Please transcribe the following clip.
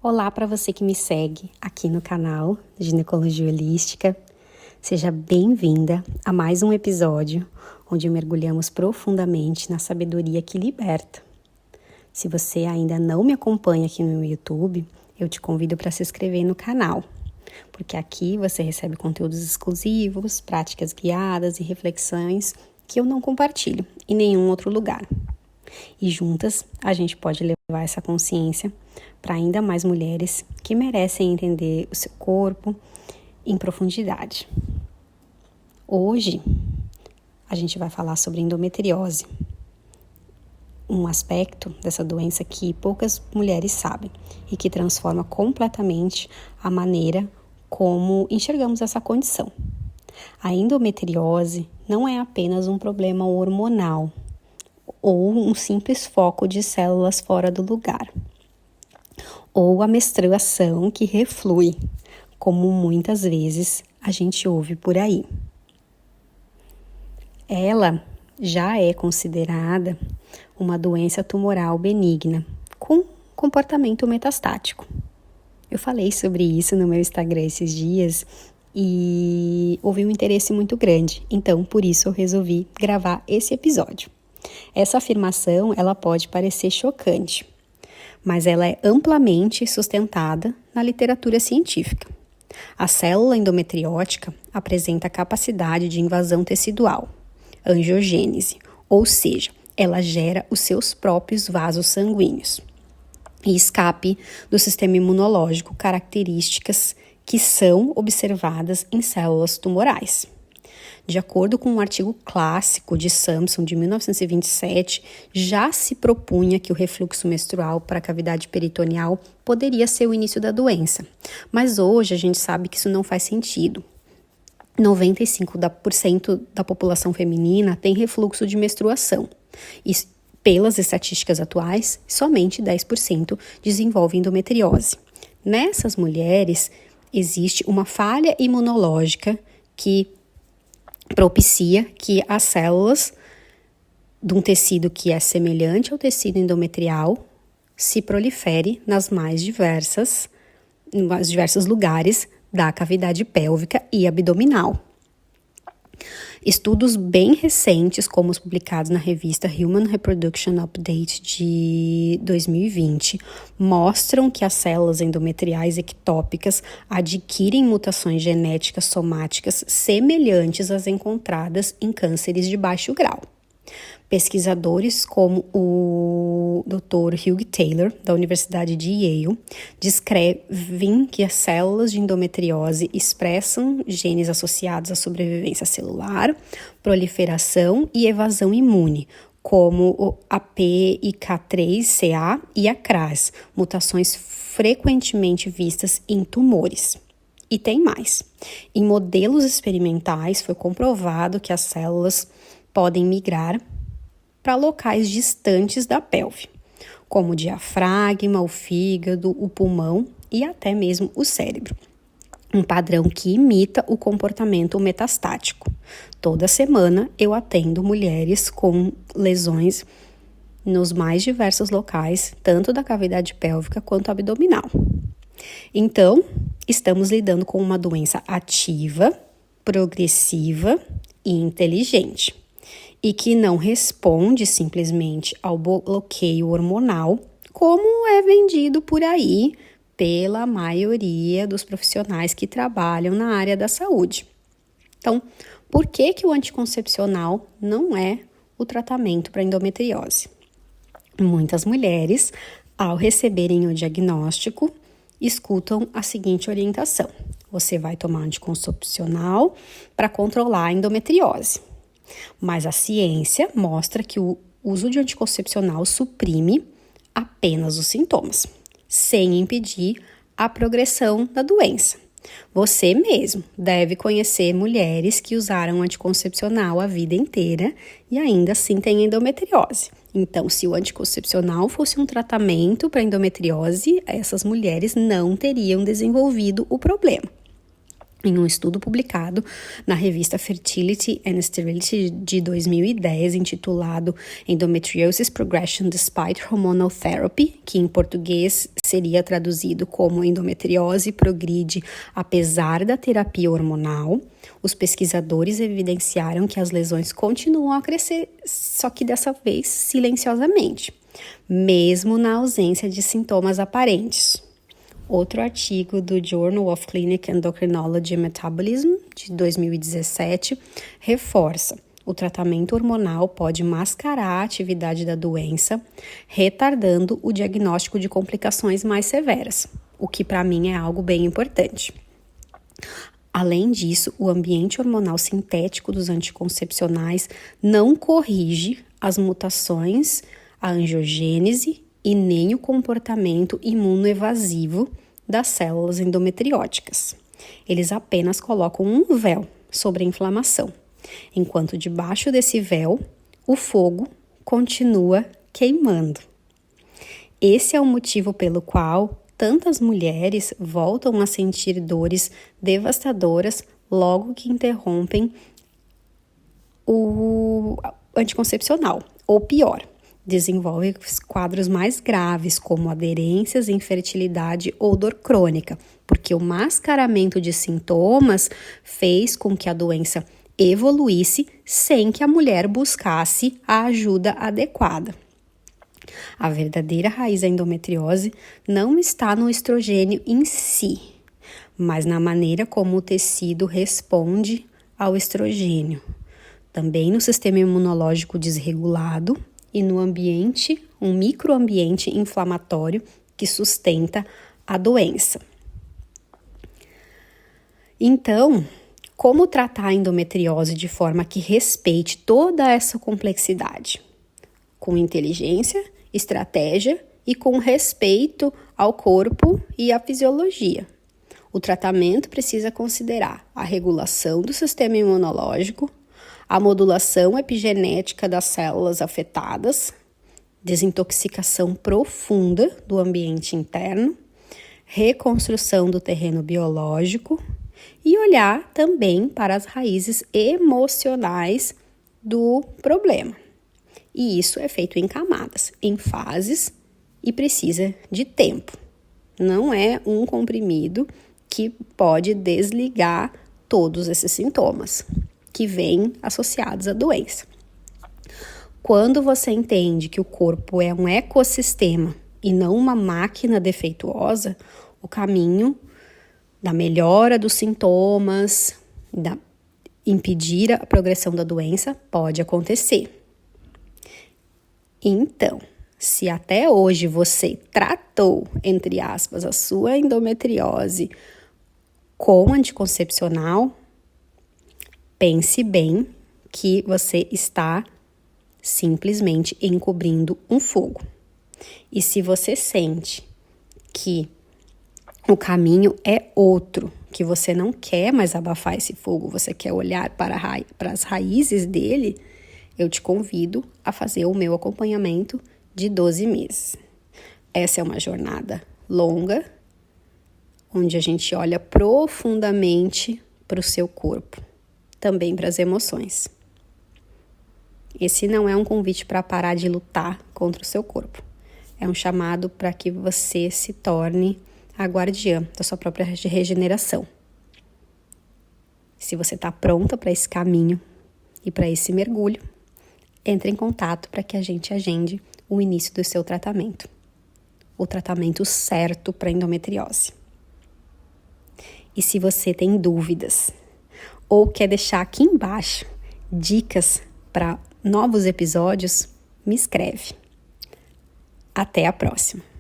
Olá para você que me segue aqui no canal Ginecologia Holística. Seja bem-vinda a mais um episódio onde mergulhamos profundamente na sabedoria que liberta. Se você ainda não me acompanha aqui no YouTube, eu te convido para se inscrever no canal, porque aqui você recebe conteúdos exclusivos, práticas guiadas e reflexões que eu não compartilho em nenhum outro lugar. E juntas a gente pode levar essa consciência para ainda mais mulheres que merecem entender o seu corpo em profundidade. Hoje a gente vai falar sobre endometriose, um aspecto dessa doença que poucas mulheres sabem e que transforma completamente a maneira como enxergamos essa condição. A endometriose não é apenas um problema hormonal ou um simples foco de células fora do lugar, ou a menstruação que reflui, como muitas vezes a gente ouve por aí. Ela já é considerada uma doença tumoral benigna, com comportamento metastático. Eu falei sobre isso no meu Instagram esses dias e houve um interesse muito grande, então por isso eu resolvi gravar esse episódio. Essa afirmação, ela pode parecer chocante, mas ela é amplamente sustentada na literatura científica. A célula endometriótica apresenta a capacidade de invasão tecidual, angiogênese, ou seja, ela gera os seus próprios vasos sanguíneos e escape do sistema imunológico, características que são observadas em células tumorais. De acordo com um artigo clássico de Sampson, de 1927, já se propunha que o refluxo menstrual para a cavidade peritoneal poderia ser o início da doença. Mas hoje a gente sabe que isso não faz sentido. 95% da população feminina tem refluxo de menstruação. E pelas estatísticas atuais, somente 10% desenvolve endometriose. Nessas mulheres, existe uma falha imunológica que propicia que as células de um tecido que é semelhante ao tecido endometrial se prolifere nos mais diversos lugares da cavidade pélvica e abdominal. Estudos bem recentes, como os publicados na revista Human Reproduction Update de 2020, mostram que as células endometriais ectópicas adquirem mutações genéticas somáticas semelhantes às encontradas em cânceres de baixo grau. Pesquisadores como o Dr. Hugh Taylor, da Universidade de Yale, descrevem que as células de endometriose expressam genes associados à sobrevivência celular, proliferação e evasão imune, como o APIK3CA e a CRAS, mutações frequentemente vistas em tumores. E tem mais. Em modelos experimentais foi comprovado que as células podem migrar para locais distantes da pelve, como o diafragma, o fígado, o pulmão e até mesmo o cérebro. Um padrão que imita o comportamento metastático. Toda semana eu atendo mulheres com lesões nos mais diversos locais, tanto da cavidade pélvica quanto abdominal. Então, estamos lidando com uma doença ativa, progressiva e inteligente, e que não responde simplesmente ao bloqueio hormonal, como é vendido por aí pela maioria dos profissionais que trabalham na área da saúde. Então, por que o anticoncepcional não é o tratamento para endometriose? Muitas mulheres, ao receberem o diagnóstico, escutam a seguinte orientação: você vai tomar anticoncepcional para controlar a endometriose. Mas a ciência mostra que o uso de anticoncepcional suprime apenas os sintomas, sem impedir a progressão da doença. Você mesmo deve conhecer mulheres que usaram anticoncepcional a vida inteira e ainda assim têm endometriose. Então, se o anticoncepcional fosse um tratamento para endometriose, essas mulheres não teriam desenvolvido o problema. em um estudo publicado na revista Fertility and Sterility de 2010, intitulado Endometriosis Progression Despite Hormonal Therapy, que em português seria traduzido como endometriose progride apesar da terapia hormonal, os pesquisadores evidenciaram que as lesões continuam a crescer, só que dessa vez silenciosamente, mesmo na ausência de sintomas aparentes. Outro artigo do Journal of Clinical Endocrinology and Metabolism, de 2017, reforça: o tratamento hormonal pode mascarar a atividade da doença, retardando o diagnóstico de complicações mais severas, o que para mim é algo bem importante. Além disso, o ambiente hormonal sintético dos anticoncepcionais não corrige as mutações, a angiogênese e nem o comportamento imunoevasivo das células endometrióticas. Eles apenas colocam um véu sobre a inflamação, enquanto debaixo desse véu, o fogo continua queimando. Esse é o motivo pelo qual tantas mulheres voltam a sentir dores devastadoras logo que interrompem o anticoncepcional, ou pior, desenvolve quadros mais graves, como aderências, infertilidade ou dor crônica, porque o mascaramento de sintomas fez com que a doença evoluísse sem que a mulher buscasse a ajuda adequada. A verdadeira raiz da endometriose não está no estrogênio em si, mas na maneira como o tecido responde ao estrogênio, também no sistema imunológico desregulado, e no ambiente, um microambiente inflamatório que sustenta a doença. Então, como tratar a endometriose de forma que respeite toda essa complexidade? Com inteligência, estratégia e com respeito ao corpo e à fisiologia. O tratamento precisa considerar a regulação do sistema imunológico, a modulação epigenética das células afetadas, desintoxicação profunda do ambiente interno, reconstrução do terreno biológico e olhar também para as raízes emocionais do problema. E isso é feito em camadas, em fases e precisa de tempo. Não é um comprimido que pode desligar todos esses sintomas que vêm associados à doença. Quando você entende que o corpo é um ecossistema e não uma máquina defeituosa, o caminho da melhora dos sintomas, da impedir a progressão da doença pode acontecer. Então, se até hoje você tratou, entre aspas, a sua endometriose com anticoncepcional, pense bem que você está simplesmente encobrindo um fogo. E se você sente que o caminho é outro, que você não quer mais abafar esse fogo, você quer olhar para as raízes dele, eu te convido a fazer o meu acompanhamento de 12 meses. Essa é uma jornada longa, onde a gente olha profundamente para o seu corpo, também para as emoções. Esse não é um convite para parar de lutar contra o seu corpo. É um chamado para que você se torne a guardiã da sua própria regeneração. Se você está pronta para esse caminho e para esse mergulho, entre em contato para que a gente agende o início do seu tratamento. O tratamento certo para endometriose. E se você tem dúvidas ou quer deixar aqui embaixo dicas para novos episódios, me escreve. Até a próxima!